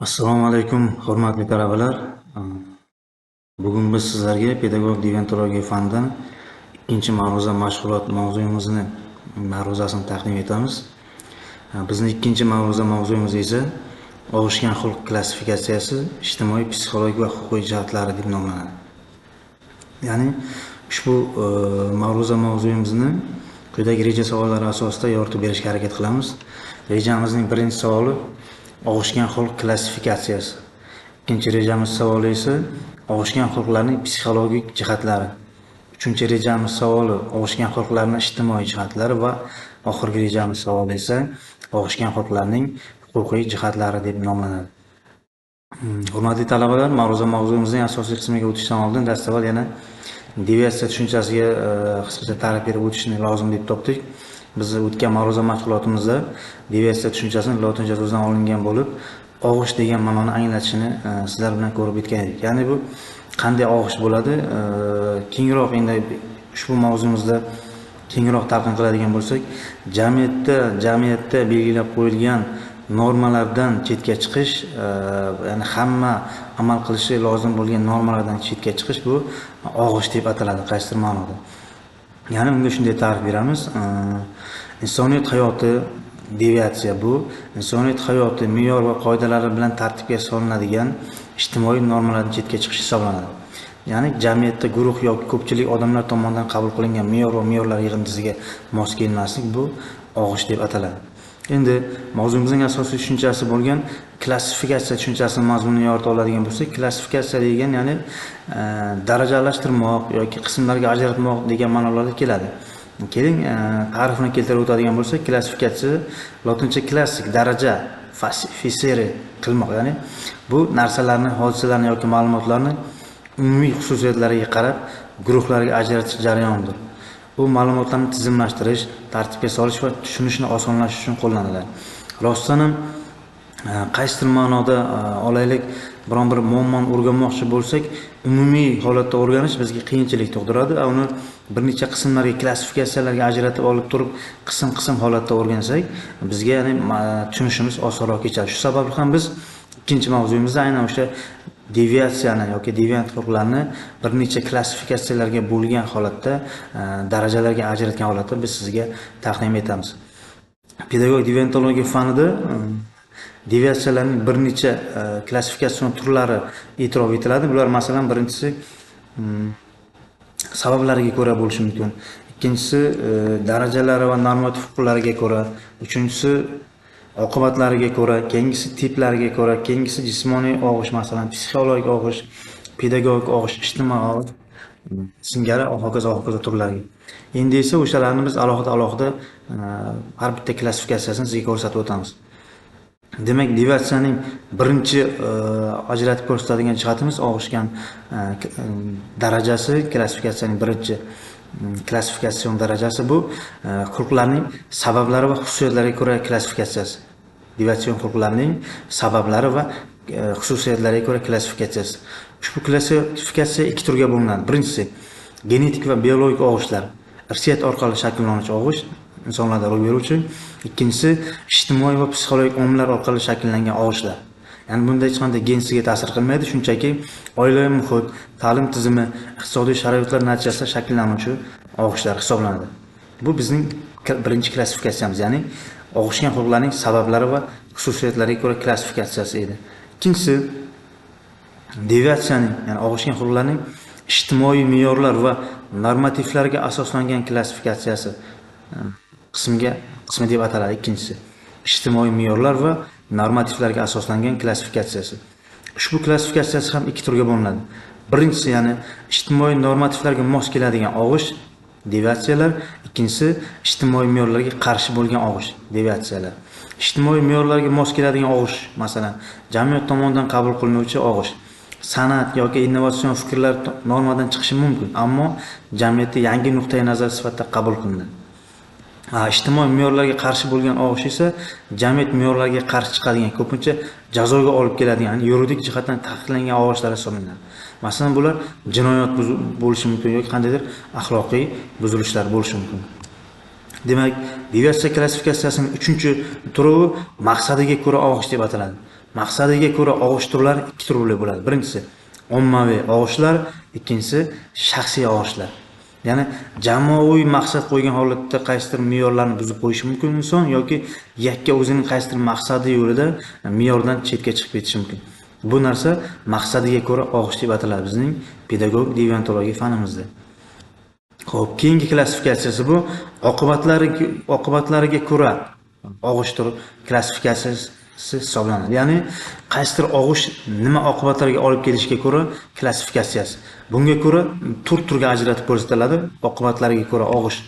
Assalomu alaykum, hurmatli talabalar. Bugun biz sizlarga pedagog deontologiya fanidan ikkinchi ma'ruza mashg'ulot mavzuyimizni ma'ruzasini taqdim etamiz. Bizning ikkinchi ma'ruza mavzuyimiz esa og'ishgan xulq klassifikatsiyasi ijtimoiy, psixologik va huquqiy jihatlari deb nomlanadi. Ya'ni ushbu ma'ruza mavzuyimizni quyidagi reja savollari asosida yoritib berishga harakat qilamiz. Rejamizning birinchi savoli og'ishgan xulq klassifikatsiyasi. Ikkinchi rejamiz savoli esa og'ishgan xulqlarning psixologik jihatlari. Uchinchi rejamiz savoli og'ishgan xulqlarning ijtimoiy jihatlari va oxirgi rejamiz savoli esa og'ishgan xulqlarning huquqiy jihatlari deb nomlanadi. Hurmatli talabalar, ma'ruza mavzuyimizning asosiy qismiga o'tishdan oldin dastavval yana deviatsiya tushunchasiga qisqacha ta'rif berib o'tishni lozim deb topdik. Biz o'tgan ma'ruza mashg'ulotimizda deviatsiya tushunchasini lotincha so'zdan olingan bo'lib, og'ish degan ma'noni anglatishini sizlar bilan ko'rib o'tgan edik. Ya'ni bu qanday og'ish bo'ladi? Kengroq endi ushbu mavzumizda kengroq talqin qiladigan bo'lsak, jamiyatda belgilab qo'yilgan normalardan chetga chiqish, ya'ni hamma amal qilishi lozim bo'lgan normalardan chetga chiqish bu og'ish deb ataladi qaysidir ma'noda. Ya'ni unga shunday ta'rif beramiz. Insoniyat hayoti deviatsiya bu insoniyat hayoti me'yor va qoidalari bilan tartibga solinadigan ijtimoiy normalardan chetga chiqish hisoblanadi. Ya'ni jamiyatda guruh yoki ko'pchilik odamlar tomonidan qabul qilingan me'yor va me'yorlar yig'indisiga mos kelmaslik bu og'ish deb ataladi. Endi mavzumizning asosiy tushunchasi bo'lgan klassifikatsiya tushunchasini mazmunini yorita oladigan bo'lsak, klassifikatsiya degan ya'ni darajalashtirmoq yoki qismlarga ajratmoq degan ma'nolarda keladi. Keling, ta'rifini keltirib o'tadigan bo'lsak, klassifikatsiya lotincha klassik daraja, facere qilmoq, ya'ni bu narsalarni, hodisalarni yoki ma'lumotlarni umumiy xususiyatlariga qarab guruhlarga ajratish jarayonidir. Bu ma'lumotlarni tizimlashtirish, tartibga solish va tushunishni osonlashtirish uchun qo'llaniladi. Rostdan ham qaysidir ma'noda olaylik, biron bir muammoni o'rganmoqchi bo'lsak, umumiy holatda o'rganish bizga qiyinchilik tug'diradi. Uni bir necha qismlarga, klassifikatsiyalarga ajratib olib turib, qism-qism holatda o'rgansak, bizga ya'ni tushunishimiz osonroq kechadi. Shu sababli ham biz ikkinchi mavzuyimizda aynan o'sha deviatsiyani yoki deviant xulqlarni bir necha klassifikatsiyalarga bo'lgan holatda, darajalarga ajratgan holatda biz sizga taqdim etamiz. Pedagog deontologiya fanida deviatsiyalarning bir necha klassifikatsion turlari e'tirof etiladi. Bular masalan birinchisi sabablariga ko'ra bo'lishi mumkin. Ikkinchisi darajalari va normativ huquqlariga ko'ra, uchinchisi oqibatlariga ko'ra, keyingisi tiplariga ko'ra, keyingisi jismoniy og'ish, masalan psixologik og'ish, pedagogik og'ish, ijtimoiy og'ish singari hokazo turlariga. Endi esa o'shalarni biz alohida har bitta klassifikatsiyasini sizga ko'rsatib o'tamiz. Demak, deviatsiyaning birinchi ajratib ko'rsatadigan jihatimiz og'ishgan darajasi, klassifikatsiyaning birinchi klassifikatsion darajasi bu xulqlarning sabablari va xususiyatlariga ko'ra klassifikatsiyasi. Deviatsion xulqlarning sabablari va xususiyatlariga ko'ra klassifikatsiyasi. Ushbu klassifikatsiya ikki turga bo'linadi. Birinchisi genetik va biologik og'ishlar, irsiyat orqali shakllanuvchi og'ish, insonlarda ro'y beruvchi. Ikkinchisi ijtimoiy va psixologik omillar orqali shakllangan og'ishlar. Ya'ni bunda hech qanday gensiga ta'sir qilmaydi, shunchaki oilaviy muhit, ta'lim tizimi, iqtisodiy sharoitlar natijasida shakllanuvchi og'ishlar hisoblanadi. Bu bizning birinchi klassifikatsiyamiz, ya'ni og'ishgan xulqlarning sabablari va xususiyatlariga ko'ra klassifikatsiyasi edi. Ikkinchisi deviatsiyaning, ya'ni og'ishgan xulqlarning ijtimoiy me'yorlar va normativlarga asoslangan klassifikatsiyasi qismi deb ataladi. Ikkinchisi ijtimoiy me'yorlar va normativlarga asoslangan klassifikatsiyasi. Ushbu klassifikatsiyasi ham ikki turga bo'linadi. Birinchisi ya'ni ijtimoiy normativlarga mos keladigan og'ish, deviatsiyalar, ikkinchisi ijtimoiy me'yorlarga qarshi bo'lgan og'ish, deviatsiyalar. Ijtimoiy me'yorlarga mos keladigan og'ish, masalan, jamiyat tomonidan qabul qilinuvchi og'ish, san'at yoki innovatsion fikrlar normadan chiqishi mumkin, ammo jamiyatda yangi nuqtai nazar sifatida qabul qilinadi. Ijtimoiy me'yorlarga qarshi bo'lgan og'ish esa jamiyat me'yorlariga qarshi chiqadigan, ko'pincha jazoga olib keladigan, yuridik jihatdan taqiqlangan og'ishlar hisoblanadi. Masalan, bular jinoyat bo'lishi mumkin yoki qandaydir axloqiy buzilishlar bo'lishi mumkin. Demak, deviatsiya klassifikatsiyasining 3-chi turi maqsadiga ko'ra og'ish deb ataladi. maqsadiga ko'ra og'ish turlari ikki turli bo'ladi. Birinchisi ommaviy og'ishlar, ikkinchisi shaxsiy og'ishlar. Ya'ni jamoaviy maqsad qo'ygan holatda qaysidir me'yorlarni buzib qo'yishi mumkin inson yoki yakka o'zining qaysidir maqsadi yo'lida me'yordan chetga chiqib ketishi mumkin. Bu narsa maqsadiga ko'ra og'ish deb ataladi bizning pedagog deontologiya fanimizda. Xo'p, keyingi klassifikatsiyasi bu oqibatlariga ko'ra og'ish turi klassifikatsiyasi hisoblanadi. Ya'ni qaysidir og'ish nima oqibatlarga olib kelishiga ko'ra klassifikatsiyasi. Bunga ko'ra turga ajratib ko'rsatiladi. Oqibatlariga ko'ra og'ish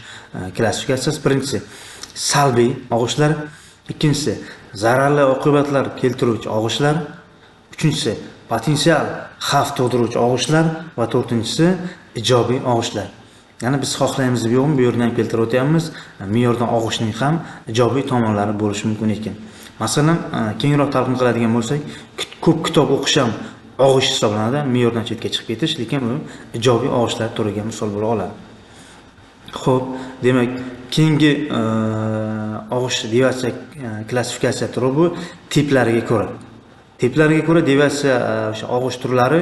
klassifikatsiyasi. Birinchisi salbiy og'ishlar, ikkinchisi zararli oqibatlar keltiruvchi og'ishlar, uchinchisi potensial xavf tug'diruvchi og'ishlar va to'rtinchisi ijobiy og'ishlar. Ya'ni biz xohlaymizmi yo'qmi, bu yerdan keltirib o'tyapmiz. Me'yordan og'ishning ham ijobiy tomonlari bo'lishi mumkin ekan. Masalan, kengroq talqin qiladigan bo'lsak, ko'p kitob o'qish ham og'ish hisoblanadi, me'yordan chetga chiqib ketish, lekin bu ijobiy og'ishlar turiga misol bo'la oladi. Xo'p, demak, keyingi og'ish deviatsiya klassifikatsiya turi bu tiplariga ko'ra. Tiplariga ko'ra deviatsiya o'sha og'ish turlari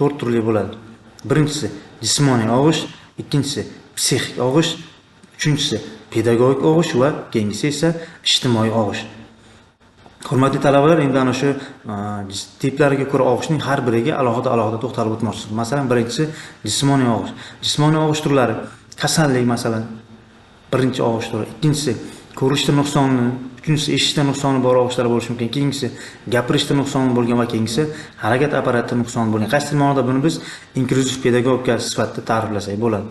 4 turli bo'ladi. Birinchisi jismoniy og'ish, ikkinchisi psixik og'ish, uchinchisi pedagogik og'ish va keyingisi esa ijtimoiy og'ish. Hurmatli talabalar, endi ana shu tiplariga ko'ra og'ishning har biriga alohida to'xtalib o'tmoqchimiz. Masalan, birinchisi jismoniy og'ish. Jismoniy og'ish turlari kasallik, masalan, birinchi og'ish turi. Ikkinchisi ko'rishda nuqsonli, uchinchisi eshitishda nuqsoni bor og'ishlar bo'lishi mumkin. Keyingisi gapirishda nuqsoni bo'lgan va keyingisi harakat apparatida nuqsoni bo'lgan. Qaysi ma'noda buni biz inklyuziv pedagogika sifatida ta'riflasak bo'ladi.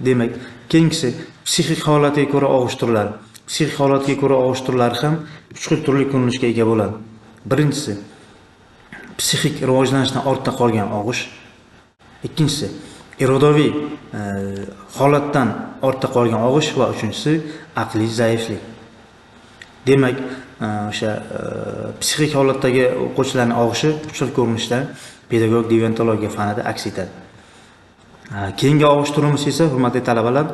Demak, keyingisi psixik holatiga ko'ra og'ish turlari. Psixik holatga ko'ra og'ish turlari ham 3 xil turli ko'rinishga ega bo'ladi. Birinchisi psixik rivojlanishdan ortda qolgan og'ish. Ikkinchisi irodaviy holatdan ortda qolgan og'ish va uchinchisi aqliy zaiflik. Demak, o'sha psixik holatdagi o'quvchilarning og'ishi 3 xil ko'rinishda pedagog deontologiya fanida aks etadi. Keyingi og'ish turimiz esa, hurmatli talabalar,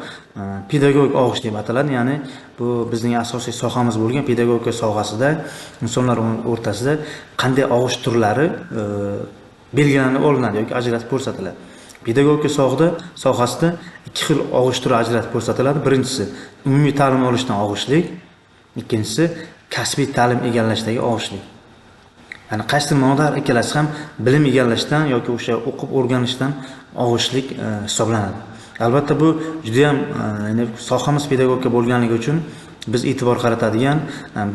pedagogik og'ish deb ataladi. Ya'ni bu bizning asosiy sohamiz bo'lgan pedagogika sohasida insonlar o'rtasida qanday og'ish turlari belgilanib olinadi yoki ajratib ko'rsatiladi. Pedagogika sohasida 2 xil og'ish turi ajratib ko'rsatiladi. Birinchisi umumiy ta'lim olishdan og'ishlik, ikkinchisi kasbiy ta'lim egallashdagi og'ishlik. Ya'ni qaysi ma'noda ikkalasi ham bilim egallashdan yoki o'sha o'qib o'rganishdan og'ishlik hisoblanadi. Albatta bu juda ham sohamiz pedagogika bo'lganligi uchun biz e'tibor qaratadigan,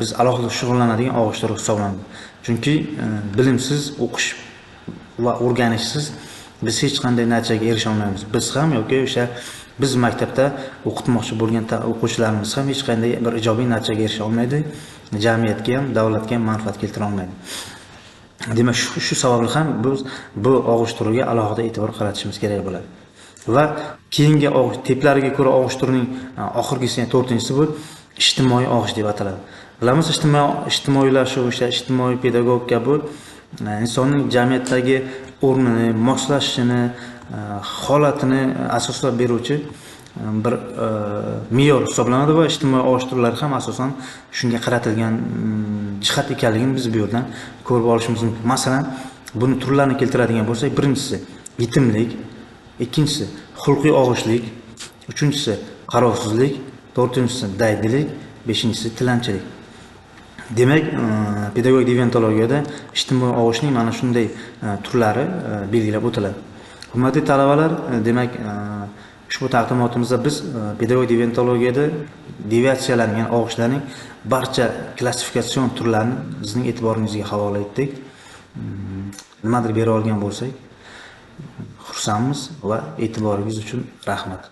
biz alohida shug'ullanadigan og'ish turi hisoblanadi. Chunki bilimsiz o'qish va o'rganishsiz biz hech qanday natijaga erisha olmaymiz. Biz ham yoki o'sha biz maktabda o'qitmoqchi bo'lgan o'quvchilarimiz ham hech qanday bir ijobiy natijaga erisha olmaydi. Jamiyatga ham, davlatga ham manfaat keltira olmaydi. Demak, shu sababli ham biz bu og'ish turiga alohida e'tibor qaratishimiz kerak bo'ladi. Va keyingi og'ish tiplariga ko'ra og'ish turining oxirgisi, 4-inchisi bu ijtimoiy og'ish deb ataladi. Bilamiz, ijtimoiylashuv, o'sha ijtimoiy pedagogika bu insonning jamiyatdagi o'rnini, moslashishini, holatini asoslab beruvchi bir me'yor hisoblanadi va ijtimoiy og'ish turlari ham asosan shunga qaratilgan jihat ekanligini biz bu yerdan ko'rib olishimiz mumkin. Masalan, buni turlarini keltiradigan bo'lsak, birinchisi yetimlik, ikkinchisi xulqiy og'ishlik, uchinchisi qarovsizlik, to'rtinchisi daydilik, beshinchisi tilanchilik. Demak, pedagogik deontologiyada ijtimoiy og'ishning mana shunday turlari belgilab o'tiladi. Hurmatli talabalar, demak, ushbu taqdimotimizda biz pedagogik deontologiyada deviatsiyalarning, ya'ni og'ishlarning barcha klassifikatsion turlarini sizning e'tiboringizga havola etdik. Nimadir bera olgan bo'lsak, xursandmiz va e'tiboringiz uchun rahmat.